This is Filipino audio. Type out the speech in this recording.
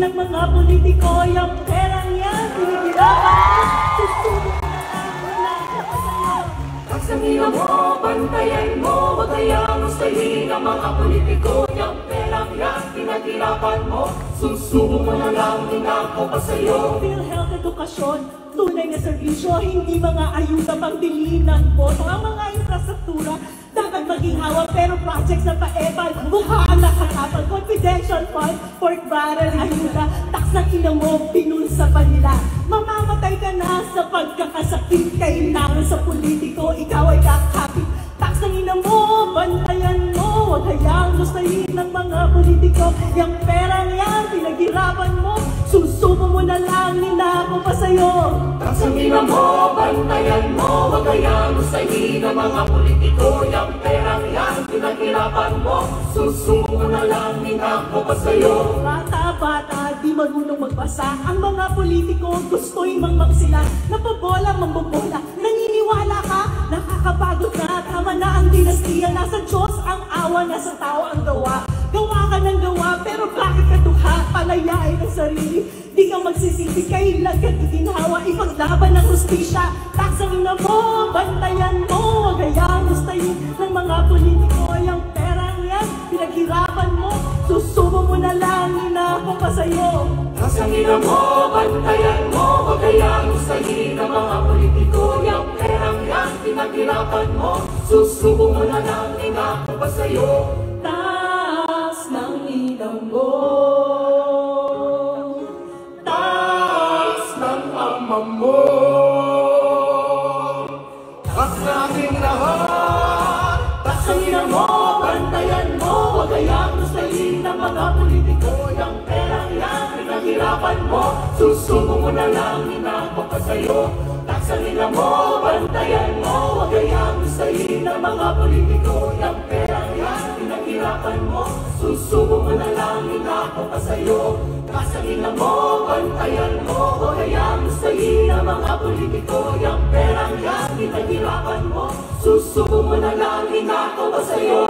ng mga politiko. Yung perang yan, pinagirapan mo, susunod na lang na sa'yo. Taksangin mo, bantayan mo, wag kayang gustahin ang mga politiko. Yung perang yan, pinaghirapan mo, susubo mo na lang, inako pa sa'yo. PhilHealth, edukasyon, tunay na serbisyo, hindi mga ayuda pang bilhin ng boto. Ang mga infrastruktura dapat maging hawak, pero projects na pa-epal, mukha ang nakakapal. Confidential fund, pork barrel, ayuda, taksang ina mo, pinulsa pa nila. Mamamatay ka na sa pagkakasakit, kailangan sa politiko, ikaw ay kakapit. Taksang ina mo, bantayan mo, wag hayang gustahin ng mga politiko. Yung perang yan, pinaghirapan mo, susubo mo na lang, ninako pa sa'yo. Taksangin mo, bantayan mo, wag kayang gustahin ng mga politiko. Yung perang yan, pinaghirapan mo, susubo mo na lang, inako pa sa'yo. Bata-bata, di marunong magbasa, ang mga politiko gusto'y mangmang sila. Napabola, mambobola, naniniwala ka, nakakapagod na, tama na ang dinastiya. Nasa Diyos ang awa, nasa tao ang gawa. Gawa ka ng gawa, pero bakit ka duha? Palayain ang sarili, di ka magsisisi, kailan ka titinhawa, ipaglaban ng hustisya. Taksang ina mo, bantayan mo, wag hayang gustahin ng mga politiko. Yung perang yan, pinaghirapan mo, susubo mo na lang, inako pa sa'yo. Taksangin mo, bantayan mo, wag kayang gustahin ng mga politiko. Yung perang yan, pinaghirapan mo, susubo mo na lang, inako pa sa'yo. Taas ng ilaw mo, Taas ng ama mo, at sa aking lahat. Taksangin mo, bantayan mo, wag kayang gustahin ng mga politiko. Yung perang yan, pinaghirapan mo, susubo mo na lang, inako pa sa'yo. Taksangin mo, bantayan mo, wag kayang gustahin ng mga politiko. Yung perang yan, pinaghirapan mo, susubo mo na lang, inako pa sa'yo. Taksangin mo, bantayan mo, wag kayang gustahin ng mga politiko. Yung perang yan, pinaghirapan mo, susubo mo na lang, inako pa sa'yo.